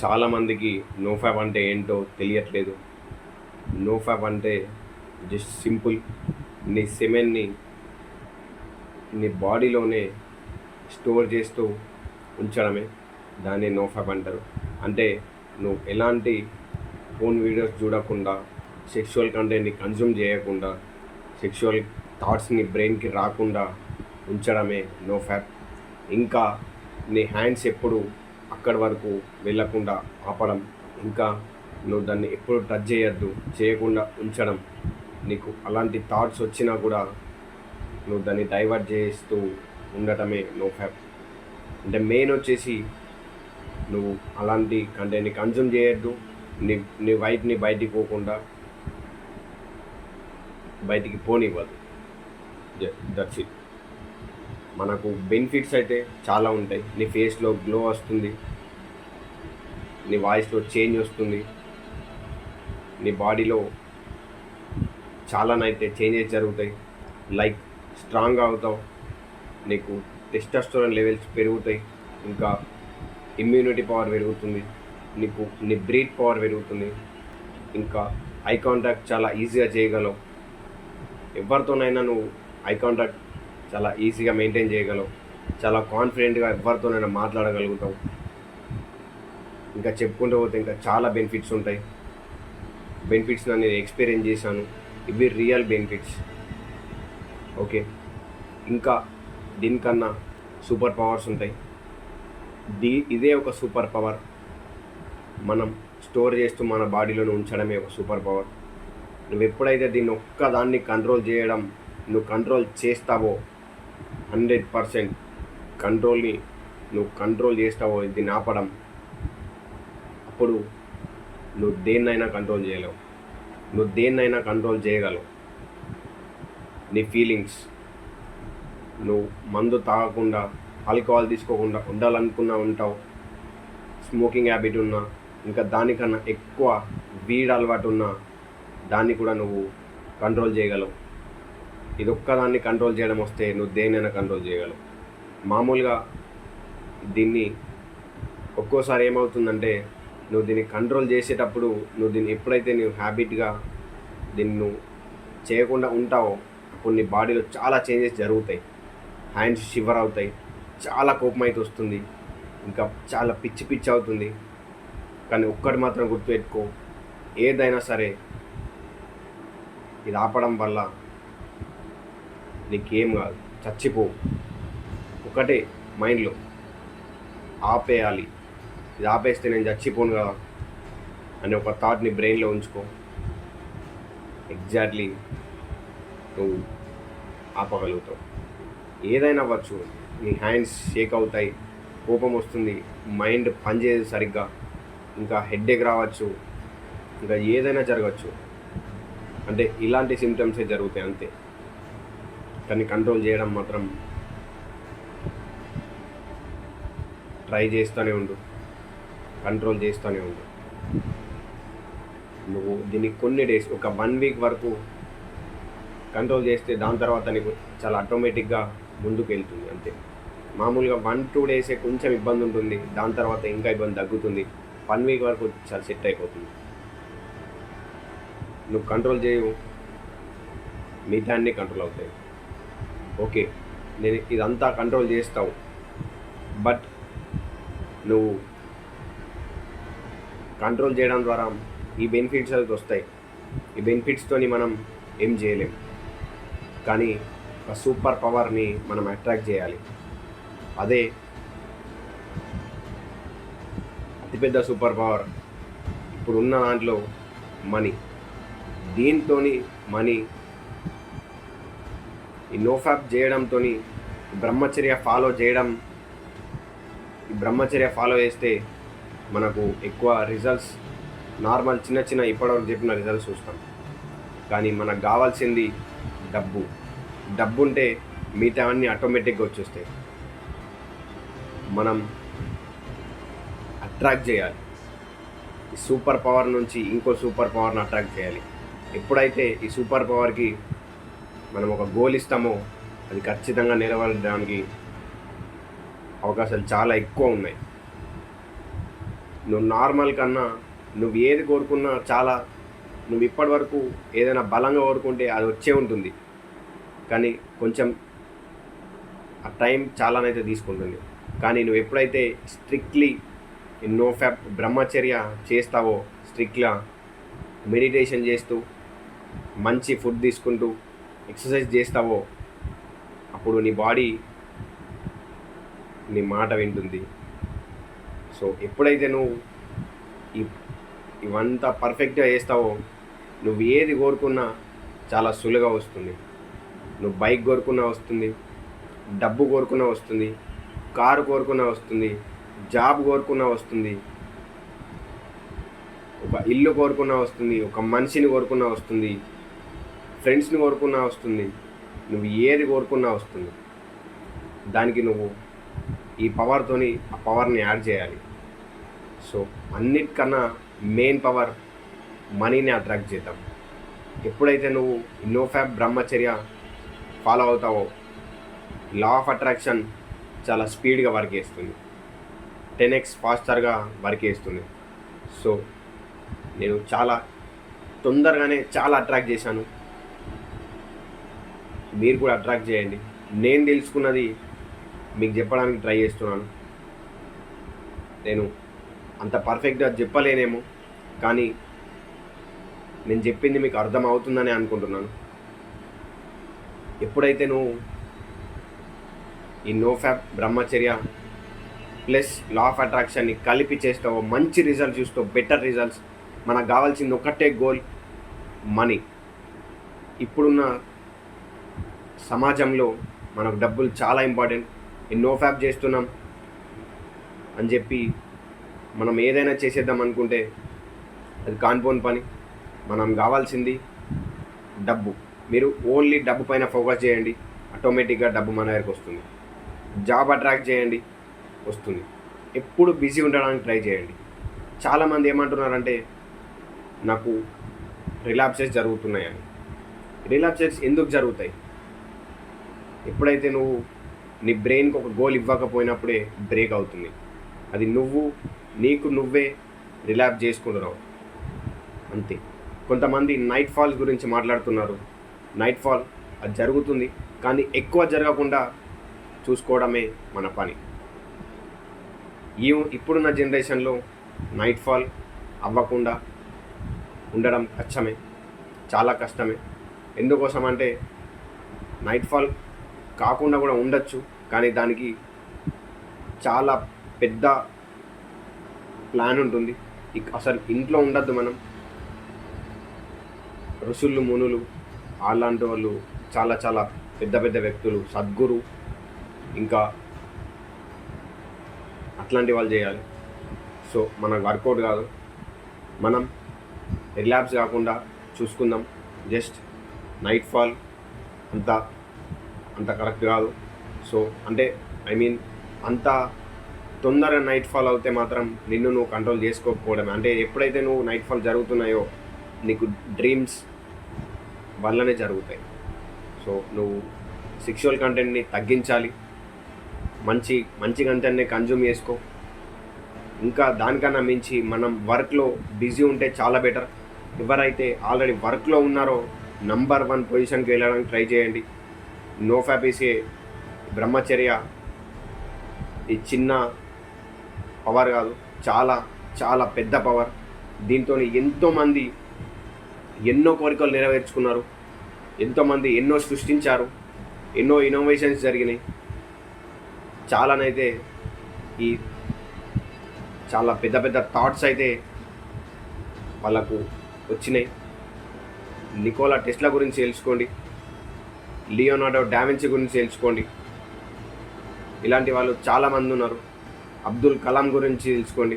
చాలామందికి no fab అంటే ఏంటో తెలియట్లేదు. నో ఫ్యాబ్ అంటే జస్ట్ సింపుల్ నీ సెమెన్ని నీ బాడీలోనే స్టోర్ చేస్తూ ఉంచడమే. దాన్ని నో ఫ్యాబ్ అంటారు. అంటే నువ్వు ఎలాంటి ఫోన్ వీడియోస్ చూడకుండా, సెక్షువల్ కంటెంట్ని కన్జ్యూమ్ చేయకుండా, సెక్షువల్ థాట్స్ని బ్రెయిన్కి రాకుండా ఉంచడమే నో ఫ్యాబ్. ఇంకా నీ హ్యాండ్స్ ఎప్పుడు అక్కడి వరకు వెళ్ళకుండా ఆపడం, ఇంకా నువ్వు దాన్ని ఎప్పుడు టచ్ చేయకుండా ఉంచడం. నీకు అలాంటి థాట్స్ వచ్చినా కూడా నువ్వు దాన్ని డైవర్ట్ చేస్తూ ఉండటమే నో ఫ్యాబ్. అంటే మెయిన్ వచ్చేసి నువ్వు అలాంటి కంటెంట్ని కన్జ్యూమ్ చేయొద్దు. నీ వైఫ్ని బయటికి పోనివ్వదు. That's it. మనకు బెనిఫిట్స్ అయితే చాలా ఉంటాయి. నీ ఫేస్లో గ్లో వస్తుంది, నీ వాయిస్లో చేంజ్ వస్తుంది, నీ బాడీలో చాలానైతే చేంజెస్ జరుగుతాయి. లైక్ స్ట్రాంగ్ అవుతావు, నీకు టెస్టోస్టెరాన్ లెవెల్స్ పెరుగుతాయి, ఇంకా ఇమ్యూనిటీ పవర్ పెరుగుతుంది, నీ బ్రీత్ పవర్ పెరుగుతుంది, ఇంకా ఐ కాంటాక్ట్ చాలా ఈజీగా చేయగలవు. ఎవరితోనైనా నువ్వు ఐ కాంటాక్ట్ చాలా ఈజీగా మెయింటైన్ చేయగలవు. చాలా కాన్ఫిడెంట్గా ఎవరితోనైనా మాట్లాడగలుగుతావు. ఇంకా చెప్పుకుంటూ పోతే ఇంకా చాలా బెనిఫిట్స్ ఉంటాయి. బెనిఫిట్స్ నేను ఎక్స్పీరియన్స్ చేశాను. ఇవి రియల్ బెనిఫిట్స్. ఓకే, ఇంకా దీనికన్నా సూపర్ పవర్స్ ఉంటాయి. ఇదే ఒక సూపర్ పవర్. మనం స్టోర్ చేస్తూ మన బాడీలోనే ఉంచడమే ఒక సూపర్ పవర్. నువ్వు ఎప్పుడైతే దీన్ని ఒక్కదాన్ని నువ్వు కంట్రోల్ చేస్తావో, 100% కంట్రోల్ని నువ్వు కంట్రోల్ చేస్తావో, దీన్ని ఆపడం, అప్పుడు నువ్వు దేన్నైనా కంట్రోల్ చేయలేవు. నువ్వు దేన్నైనా కంట్రోల్ చేయగలవు. నీ ఫీలింగ్స్, నువ్వు మందు తాగకుండా, ఆల్కహాల్ తీసుకోకుండా ఉండాలనుకున్నా ఉంటావు. స్మోకింగ్ హ్యాబిట్ ఉన్నా, ఇంకా దానికన్నా ఎక్కువ వీడ్ అలవాటు ఉన్నా, దాన్ని కూడా నువ్వు కంట్రోల్ చేయగలవు. ఇది ఒక్కదాన్ని కంట్రోల్ చేయడం వస్తే నువ్వు దేన్నైనా కంట్రోల్ చేయగలవు. మామూలుగా దీన్ని ఒక్కోసారి ఏమవుతుందంటే, నువ్వు దీన్ని కంట్రోల్ చేసేటప్పుడు దీన్ని ఎప్పుడైతే నువ్వు హ్యాబిట్గా దీన్ని నువ్వు చేయకుండా ఉంటావో, అప్పుడు నీ బాడీలో చాలా చేంజెస్ జరుగుతాయి. హ్యాండ్స్ షివర్ అవుతాయి, చాలా కోపం అయితే వస్తుంది, ఇంకా చాలా పిచ్చి అవుతుంది. కానీ ఒక్కటి మాత్రం గుర్తుపెట్టుకో, ఏదైనా సరే ఇది ఆపడం వల్ల నీకేం కాదు, చచ్చిపోవు. ఒకటే మైండ్లో ఆపేయాలి. ఇది ఆపేస్తే నేను చచ్చిపోను కదా అని ఒక థాట్ని బ్రెయిన్లో ఉంచుకో. ఎగ్జాక్ట్లీ నువ్వు ఆపగలుగుతావు. ఏదైనా అవ్వచ్చు. నీ హ్యాండ్స్ షేక్ అవుతాయి, కోపం వస్తుంది, మైండ్ పనిచేయదు సరిగ్గా, ఇంకా హెడేక్ రావచ్చు, ఇంకా ఏదైనా జరగచ్చు. అంటే ఇలాంటి సిమ్టమ్సే జరుగుతాయి అంతే. కానీ కంట్రోల్ చేయడం మాత్రం ట్రై చేస్తూనే ఉండు, కంట్రోల్ చేస్తూనే ఉండు. నువ్వు దీన్ని కొన్ని డేస్, ఒక 1 వీక్ వరకు కంట్రోల్ చేస్తే దాని తర్వాత నీకు చాలా ఆటోమేటిక్గా ముందుకు వెళ్తుంది అంతే. మామూలుగా 1-2 డేసే కొంచెం ఇబ్బంది ఉంటుంది, దాని తర్వాత ఇంకా ఇబ్బంది తగ్గుతుంది. 1 వీక్ వరకు చాలా సెట్ అయిపోతుంది. నువ్వు కంట్రోల్ చేయవు, మిగతా అన్నీ కంట్రోల్ అవుతాయి. ఓకే, నేను ఇదంతా కంట్రోల్ చేస్తావు, బట్ నువ్వు కంట్రోల్ చేయడం ద్వారా ఈ బెనిఫిట్స్ అయితే వస్తాయి. ఈ బెనిఫిట్స్తోని మనం ఏం చేయలేం, కానీ ఒక సూపర్ పవర్ని మనం అట్రాక్ట్ చేయాలి. అదే అతిపెద్ద సూపర్ పవర్ ఇప్పుడున్న దాంట్లో మనీ. దీంతో మనీ, ఈ నో ఫ్యాబ్ చేయడంతో, బ్రహ్మచర్య ఫాలో చేస్తే మనకు ఎక్కువ రిజల్ట్స్, నార్మల్ చిన్న ఇప్పటివరకు చెప్పిన రిజల్ట్స్ చూస్తాం. కానీ మనకు కావాల్సింది డబ్బు ఉంటే మిగతా అన్నీ ఆటోమేటిక్గా వచ్చేస్తాయి. మనం అట్రాక్ట్ చేయాలి. ఈ సూపర్ పవర్ నుంచి ఇంకో సూపర్ పవర్ని అట్రాక్ట్ చేయాలి. ఎప్పుడైతే ఈ సూపర్ పవర్కి మనం ఒక గోల్ ఇస్తామో, అది ఖచ్చితంగా నెరవేరడానికి అవకాశాలు చాలా ఎక్కువ ఉన్నాయి. నువ్వు నార్మల్ కన్నా నువ్వు ఏది కోరుకున్నా చాలా, నువ్వు ఇప్పటి వరకు ఏదైనా బలంగా కోరుకుంటే అది వచ్చే ఉంటుంది, కానీ కొంచెం ఆ టైం చాలానైతే తీసుకుంటుంది. కానీ నువ్వు ఎప్పుడైతే స్ట్రిక్ట్లీ నో ఫ్యాప్ బ్రహ్మచర్య చేస్తావో, స్ట్రిక్ట్గా మెడిటేషన్ చేస్తూ మంచి ఫుడ్ తీసుకుంటూ ఎక్సర్సైజ్ చేస్తావో, అప్పుడు నీ బాడీ నీ మాట వింటుంది. సో ఎప్పుడైతే నువ్వు ఇవంతా పర్ఫెక్ట్గా చేస్తావో, నువ్వు ఏది కోరుకున్నా చాలా సులువుగా వస్తుంది. నువ్వు బైక్ కోరుకున్నా వస్తుంది, డబ్బు కోరుకున్నా వస్తుంది, కారు కోరుకున్నా వస్తుంది, జాబ్ కోరుకున్నా వస్తుంది, ఒక ఇల్లు కోరుకున్నా వస్తుంది, ఒక మనిషిని కోరుకున్నా వస్తుంది, ఫ్రెండ్స్ని కోరుకున్నా వస్తుంది. నువ్వు ఏది కోరుకున్నా వస్తుంది. దానికి నువ్వు ఈ పవర్తోని ఆ పవర్ని యాడ్ చేయాలి. సో అన్నిటికన్నా మెయిన్ పవర్ మనీని అట్రాక్ట్ చేద్దాం. ఎప్పుడైతే నువ్వు నో ఫ్యాప్ బ్రహ్మచర్య ఫాలో అవుతావో, లా ఆఫ్ అట్రాక్షన్ చాలా స్పీడ్గా వర్క్ చేస్తుంది, 10x ఫాస్టర్గా వర్క్ చేస్తుంది. సో నేను చాలా తొందరగానే చాలా అట్రాక్ట్ చేశాను. మీరు కూడా అట్రాక్ట్ చేయండి. నేను తెలుసుకున్నది మీకు చెప్పడానికి ట్రై చేస్తున్నాను. నేను అంత పర్ఫెక్ట్గా చెప్పలేనేమో, కానీ నేను చెప్పింది మీకు అర్థం అవుతుందని అనుకుంటున్నాను. ఎప్పుడైతే నువ్వు ఈ నో ఫ్యాప్ బ్రహ్మచర్య ప్లస్ లా ఆఫ్ అట్రాక్షన్ని కలిపి చేస్తావో, మంచి రిజల్ట్ చూస్తావు, బెటర్ రిజల్ట్స్. మనకు కావాల్సింది ఒకటే గోల్, మనీ. ఇప్పుడున్న సమాజంలో మనకు డబ్బులు చాలా ఇంపార్టెంట్. నో ఫ్యాప్ చేస్తున్నాం అని చెప్పి మనం ఏదైనా చేసేద్దాం అనుకుంటే అది కానిపోని పని. మనం కావాల్సింది డబ్బు. మీరు ఓన్లీ డబ్బు పైన ఫోకస్ చేయండి, ఆటోమేటిక్గా డబ్బు మన దగ్గరికి వస్తుంది. జాబ్ అట్రాక్ట్ చేయండి, వస్తుంది. ఎప్పుడు బిజీ ఉండడానికి ట్రై చేయండి. చాలామంది ఏమంటున్నారంటే నాకు రిలాప్సెస్ జరుగుతున్నాయని. రిలాప్సెస్ ఎందుకు జరుగుతాయి? ఎప్పుడైతే నువ్వు నీ బ్రెయిన్కి ఒక గోల్ ఇవ్వకపోయినప్పుడే బ్రేక్ అవుతుంది. అది నీకు నువ్వే రిలాప్స్ చేసుకుంటున్నావు, అంతే. కొంతమంది నైట్ ఫాల్స్ గురించి మాట్లాడుతున్నారు. నైట్ ఫాల్ అది జరుగుతుంది, కానీ ఎక్కువ జరగకుండా చూసుకోవడమే మన పని. ఇప్పుడున్న జనరేషన్లో నైట్ ఫాల్ అవ్వకుండా ఉండడం కష్టమే, చాలా కష్టమే. ఎందుకోసం అంటే నైట్ ఫాల్ కాకుండా కూడా ఉండొచ్చు, కానీ దానికి చాలా పెద్ద ప్లాన్ ఉంటుంది. అసలు ఇంట్లో ఉండద్దు మనం. ఋషులు, మునులు, అలాంటి వాళ్ళు చాలా చాలా పెద్ద పెద్ద వ్యక్తులు, సద్గురు, ఇంకా అట్లాంటి వాళ్ళు చేయాలి. సో మనకు వర్కౌట్ కాదు. మనం రిలాప్స్ కాకుండా చూసుకుందాం. జస్ట్ నైట్ ఫాల్ అంత కరెక్ట్ కాదు. సో అంటే అంత తొందరగా నైట్ ఫాల్ అవుతే మాత్రం నిన్ను నువ్వు కంట్రోల్ చేసుకోకపోవడమే. అంటే ఎప్పుడైతే నువ్వు నైట్ ఫాల్ జరుగుతున్నాయో నీకు డ్రీమ్స్ వల్లనే జరుగుతాయి. సో నువ్వు సెక్షువల్ కంటెంట్ని తగ్గించాలి, మంచి కంటెంట్ని కన్జ్యూమ్ చేసుకో. ఇంకా దానికన్నా మించి మనం వర్క్లో బిజీ ఉంటే చాలా బెటర్. ఎవరైతే ఆల్రెడీ వర్క్లో ఉన్నారో నంబర్ 1 పొజిషన్కి వెళ్ళడానికి ట్రై చేయండి. నో ఫ్యాప్ ఈసే బ్రహ్మచర్య ఈ చిన్న పవర్ కాదు, చాలా చాలా పెద్ద పవర్. దీంతో ఎంతోమంది ఎన్నో కోరికలు నెరవేర్చుకున్నారు, ఎంతోమంది ఎన్నో సృష్టించారు, ఎన్నో ఇన్నోవేషన్స్ జరిగినాయి. చాలానైతే ఈ చాలా పెద్ద పెద్ద థాట్స్ అయితే వాళ్ళకు వచ్చినాయి. నికోలా టెస్లా గురించి తెలుసుకోండి, లియోనార్డో డావిన్సీ గురించి తెలుసుకోండి. ఇలాంటి వాళ్ళు చాలామంది ఉన్నారు. అబ్దుల్ కలాం గురించి తెలుసుకోండి.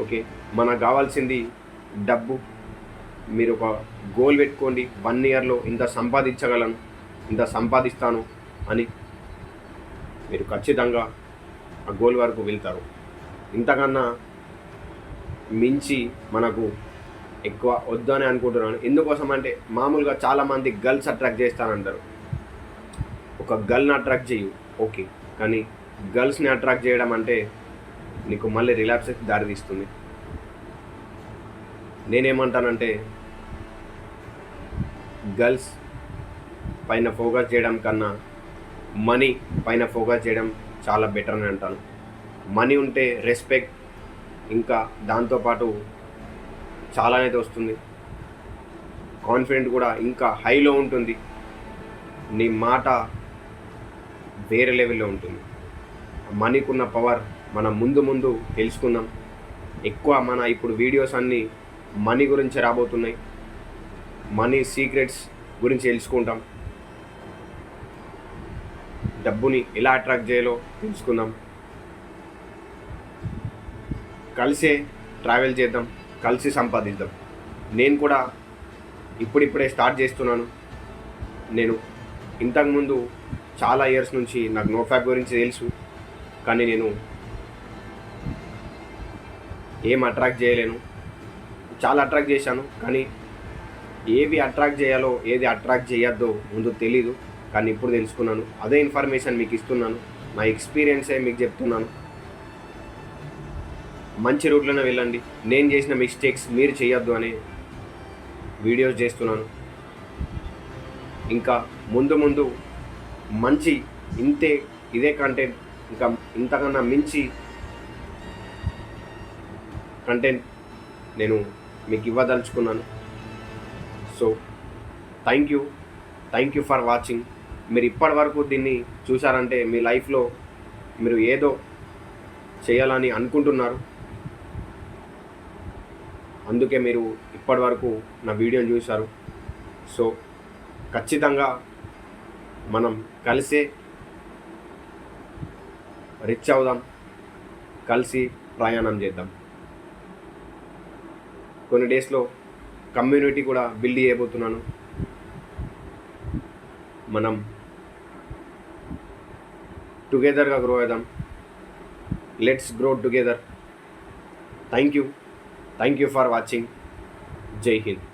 ఓకే, మనకు కావాల్సింది డబ్బు. మీరు ఒక గోల్ పెట్టుకోండి, 1 ఇయర్లో ఇంత సంపాదించగలను, ఇంత సంపాదిస్తాను అని. మీరు ఖచ్చితంగా ఆ గోల్ వరకు వెళ్తారు. ఇంతకన్నా మించి మనకు ఎక్కువ వద్దు అని అనుకుంటున్నాను. ఎందుకోసం అంటే మామూలుగా చాలామంది గర్ల్స్ అట్రాక్ట్ చేస్తానంటారు. ఒక గర్ల్ని అట్రాక్ట్ చేయు, ఓకే, కానీ గర్ల్స్ని అట్రాక్ట్ చేయడం అంటే నీకు మళ్ళీ రిలాప్స్కి దారితీస్తుంది. నేనేమంటానంటే గర్ల్స్ పైన ఫోకస్ చేయడం కన్నా మనీ పైన ఫోకస్ చేయడం చాలా బెటర్ అని అంటాను. మనీ ఉంటే రెస్పెక్ట్, ఇంకా దాంతోపాటు చాలా అనేది వస్తుంది. కాన్ఫిడెంట్ కూడా ఇంకా హైలో ఉంటుంది. నీ మాట వేరే లెవెల్లో ఉంటుంది. మనీకున్న పవర్ మనం ముందు తెలుసుకుందాం. ఎక్కువ మన ఇప్పుడు వీడియోస్ అన్నీ మనీ గురించి రాబోతున్నాయి. మనీ సీక్రెట్స్ గురించి తెలుసుకుంటాం. డబ్బుని ఎలా అట్రాక్ట్ చేయాలో తెలుసుకుందాం. కలిసే ట్రావెల్ చేద్దాం, కలిసి సంపాదిద్దాం. నేను కూడా ఇప్పుడిప్పుడే స్టార్ట్ చేస్తున్నాను. నేను ఇంతకుముందు చాలా ఇయర్స్ నుంచి నాకు నోఫ్యాప్ గురించి తెలుసు, కానీ నేను ఏం అట్రాక్ట్ చేయలేను. చాలా అట్రాక్ట్ చేశాను, కానీ ఏవి అట్రాక్ట్ చేయాలో ఏది అట్రాక్ట్ చేయొద్దో ముందు తెలీదు, కానీ ఇప్పుడు తెలుసుకున్నాను. అదే ఇన్ఫర్మేషన్ మీకు ఇస్తున్నాను. నా ఎక్స్పీరియన్సే మీకు చెప్తున్నాను. మంచి రూట్లోనే వెళ్ళండి. నేను చేసిన మిస్టేక్స్ మీరు చేయొద్దు అనే వీడియోస్ చేస్తున్నాను. ఇంకా ముందు మంచి ఇదే కంటెంట్, ఇంకా ఇంతకన్నా మించి కంటెంట్ నేను మీకు ఇవ్వదలుచుకున్నాను. So thank you for watching. మీరు ఇప్పటి వరకు దీన్ని చూసారంటే మీ లైఫ్లో మీరు ఏదో చేయాలని అనుకుంటున్నారు. అందుకే మీరు ఇప్పటి వరకు నా వీడియోని చూశారు. సో ఖచ్చితంగా మనం కలిసే రిచ్ అవుదాం, కలిసి ప్రయాణం చేద్దాం. కొన్ని డేస్లో కమ్యూనిటీ కూడా బిల్డ్ చేయబోతున్నాను. మనం టుగెదర్గా గ్రో అవుదాం. Let's grow together. Thank you for watching. జై హింద్.